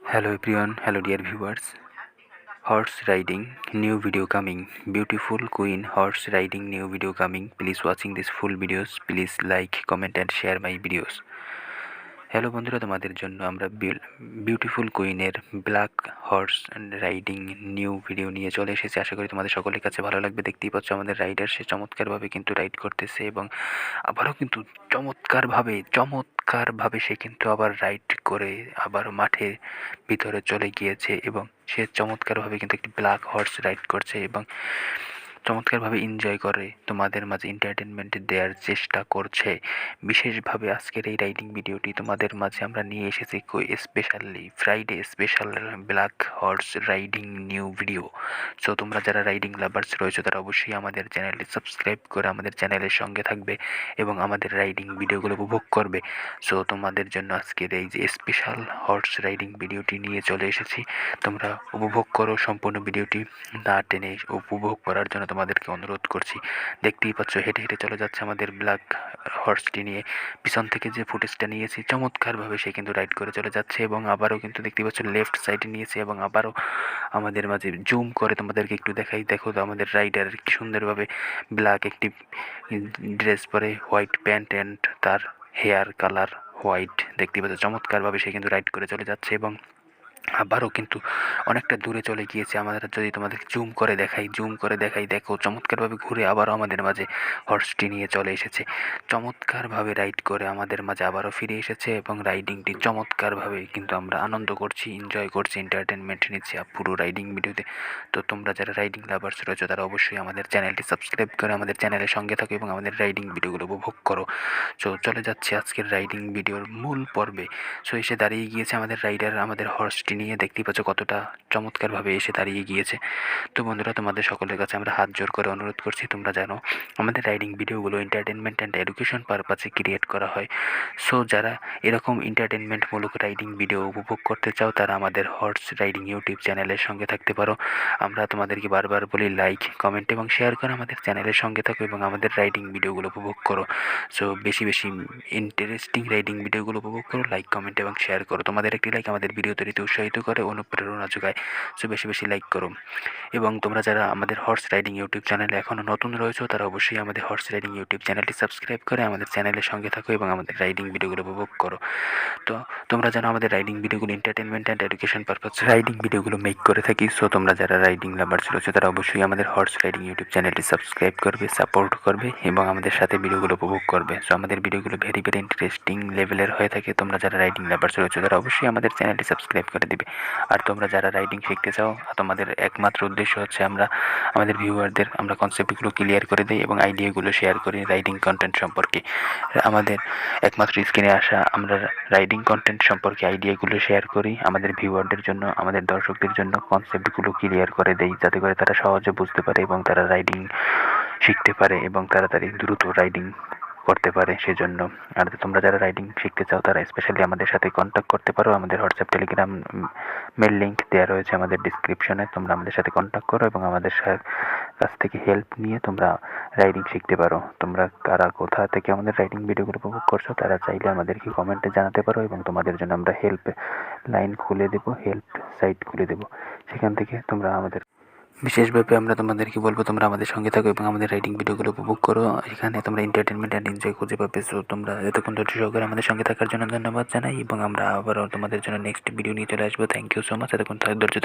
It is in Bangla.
Hello everyone, hello dear viewers. Horse riding, new video coming. Beautiful queen horse riding, new video coming. Please watching this full videos. Please like, comment and share my videos. Hello বন্ধুরা, তোমাদের জন্য আমরা বিউটিফুল কুইনের black horse riding new video নিয়ে চলে এসেছি। আশা করি তোমাদের সকলের কাছে ভালো লাগবে। দেখতেই পাচ্ছ আমাদের রাইডার সে চমৎকারভাবে কিন্তু রাইড করতেছে এবং আবারও কিন্তু চমৎকারভাবে সে কিন্তু আবার রাইড করে আবার মাঠের ভিতরে চলে গিয়েছে এবং সে চমৎকারভাবে কিন্তু একটি ব্ল্যাক হর্স রাইড করছে এবং চমৎকারভাবে এনজয় করে তোমাদের মাঝে এন্টারটেনমেন্ট দেওয়ার চেষ্টা করছে। বিশেষভাবে আজকের এই রাইডিং ভিডিওটি তোমাদের মাঝে আমরা নিয়ে এসেছি specially Friday special black horse riding new video. So তোমরা যারা রাইডিং লাভার্স রয়েছে তারা অবশ্যই আমাদের চ্যানেলটি সাবস্ক্রাইব করে আমাদের চ্যানেলের সঙ্গে থাকবে এবং আমাদের রাইডিং ভিডিওগুলো উপভোগ করবে। সো তোমাদের জন্য আজকের এই যে স্পেশাল হর্স রাইডিং ভিডিওটি নিয়ে চলে এসেছি। তোমরা উপভোগ করো, সম্পূর্ণ ভিডিওটি না টেনে উপভোগ করার জন্য তোমাদেরকে অনুরোধ করছি। দেখতেই পাচ্ছ হেঁটে হেঁটে চলে যাচ্ছে আমাদের ব্ল্যাক হর্সটি নিয়ে। পিছন থেকে যে ফুটেজটা নিয়েছি চমৎকারভাবে সে কিন্তু রাইড করে চলে যাচ্ছে এবং আবারও কিন্তু দেখতেই পাচ্ছ লেফট সাইডে নিয়েছে এবং আবারও আমাদের মাঝে জুম করে তোমাদেরকে একটু দেখাই। দেখো তো আমাদের রাইডার কি সুন্দরভাবে ব্ল্যাক একটি ড্রেস পরে, হোয়াইট প্যান্ট অ্যান্ড তার হেয়ার কালার হোয়াইট। দেখতেই পাচ্ছ চমৎকারভাবে সে কিন্তু রাইড করে চলে যাচ্ছে এবং আবারও কিন্তু অনেকটা দূরে চলে গিয়েছে। আমাদের যদি তোমাদের জুম করে দেখাই দেখো চমৎকারভাবে ঘুরে আবারও আমাদের মাঝে হর্সটি নিয়ে চলে এসেছে। চমৎকারভাবে রাইড করে আমাদের মাঝে আবারও ফিরে এসেছে এবং রাইডিংটি চমৎকারভাবে কিন্তু আমরা আনন্দ করছি, এনজয় করছি, এন্টারটেনমেন্ট নিচ্ছি পুরো রাইডিং ভিডিওতে। তো তোমরা যারা রাইডিং লাভার্স রয়েছে তারা অবশ্যই আমাদের চ্যানেলটি সাবস্ক্রাইব করে আমাদের চ্যানেলের সঙ্গে থাকো এবং আমাদের রাইডিং ভিডিওগুলো উপভোগ করো। সো চলে যাচ্ছে আজকের রাইডিং ভিডিওর মূল পর্বে। সো এসে দাঁড়িয়ে গিয়েছে আমাদের রাইডার আমাদের হর্সটি নিয়ে। দেখতেই পাচ্ছ কতটা চমৎকারভাবে এসে দাঁড়িয়ে গিয়েছে। তো বন্ধুরা, তোমাদের সকলের কাছে আমরা হাত জোর করে অনুরোধ করছি, তোমরা জানো আমাদের রাইডিং ভিডিওগুলো এন্টারটেনমেন্ট অ্যান্ড এডুকেশন পারপাসে ক্রিয়েট করা হয়। সো যারা এরকম এন্টারটেনমেন্টমূলক রাইডিং ভিডিও উপভোগ করতে চাও তারা আমাদের হর্স রাইডিং ইউটিউব চ্যানেলের সঙ্গে থাকতে পারো। আমরা তোমাদেরকে বারবার বলি লাইক, কমেন্ট এবং শেয়ার করে আমাদের চ্যানেলের সঙ্গে থাকো এবং আমাদের রাইডিং ভিডিওগুলো উপভোগ করো। সো বেশি বেশি ইন্টারেস্টিং রাইডিং ভিডিওগুলো উপভোগ করো, লাইক, কমেন্ট এবং শেয়ার করো। তোমাদের একটি লাইক আমাদের ভিডিও তৈরিতে উৎসাহিত করে, অনুপ্রেরণা যোগায়। সো বেশি বেশি লাইক করো এবং তোমরা যারা আমাদের হর্স রাইডিং ইউটিউব চ্যানেলে এখনও নতুন রয়েছো তারা অবশ্যই আমাদের হর্স রাইডিং ইউটিউব চ্যানেলটি সাবস্ক্রাইব করে আমাদের চ্যানেলের সঙ্গে থাকো এবং আমাদের রাইডিং ভিডিওগুলো উপভোগ করো। তো তোমরা জানো আমাদের রাইডিং ভিডিওগুলো entertainment and education purpose riding ভিডিওগুলো মেক করে থাকি। সো তোমরা যারা রাইডিং লাভার্স রয়েছে তারা অবশ্যই আমাদের হর্স রাইডিং ইউটিউব চ্যানেলটি সাবস্ক্রাইব করবে, সাপোর্ট করবে এবং আমাদের সাথে ভিডিওগুলো উপভোগ করবে। সো আমাদের ভিডিওগুলো ভেরি ভেরি ইন্টারেস্টিং লেভেলের হয়ে থাকে। তোমরা যারা রাইডিং লাভার্স রয়েছে তারা অবশ্যই আমাদের চ্যানেলটি সাবস্ক্রাইব করে দিবে। আর তোমরা যারা রাইডিং শিখতে চাও তোমাদের একমাত্র উদ্দেশ্য হচ্ছে আমরা আমাদের ভিউয়ারদের আমরা কনসেপ্টগুলো ক্লিয়ার করে দিই এবং আইডিয়াগুলো শেয়ার করি রাইডিং কন্টেন্ট সম্পর্কে। আমাদের একমাত্র স্ক্রিনে আসা আমরা রাইডিং কন্টেন্ট সম্পর্কে আইডিয়াগুলো শেয়ার করি আমাদের ভিউয়ারদের জন্য, আমাদের দর্শকদের জন্য কনসেপ্টগুলো ক্লিয়ার করে দেই যাতে করে তারা সহজে বুঝতে পারে এবং তারা রাইডিং শিখতে পারে এবং তাড়াতাড়ি দ্রুত রাইডিং করতে পারে সেজন্য। আর তোমরা যারা রাইডিং শিখতে চাও তারা স্পেশালি আমাদের সাথে কন্ট্যাক্ট করতে পারো। আমাদের হোয়াটসঅ্যাপ, টেলিগ্রাম মেল লিঙ্ক দেওয়া রয়েছে আমাদের ডিসক্রিপশনে। তোমরা আমাদের সাথে কন্ট্যাক্ট করো এবং আমাদের কাছ থেকে হেল্প নিয়ে তোমরা রাইডিং শিখতে পারো। তোমরা কারা কোথা থেকে আমাদের রাইডিং ভিডিওগুলো উপভোগ করছো তারা চাইলে আমাদেরকে কমেন্টে জানাতে পারো এবং তোমাদের জন্য আমরা হেল্প লাইন খুলে দেবো, হেল্প সাইট খুলে দেবো। সেখান থেকে তোমরা আমাদের বিশেষভাবে আমরা তোমাদেরকে বলবো তোমরা আমাদের সঙ্গে থাকো এবং আমাদের রাইডিং ভিডিওগুলো উপভোগ করো। এখানে তোমরা এন্টারটেনমেন্ট অ্যান্ড এনজয় খুঁজে পাবে। সো তোমরা এতক্ষণ ধৈর্য সহকারে আমাদের সঙ্গে থাকার জন্য ধন্যবাদ জানাই এবং আমরা আবারও তোমাদের জন্য নেক্সট ভিডিও নিয়ে চলে আসবো। থ্যাংক ইউ সো মাচ এতক্ষণ ধৈর্য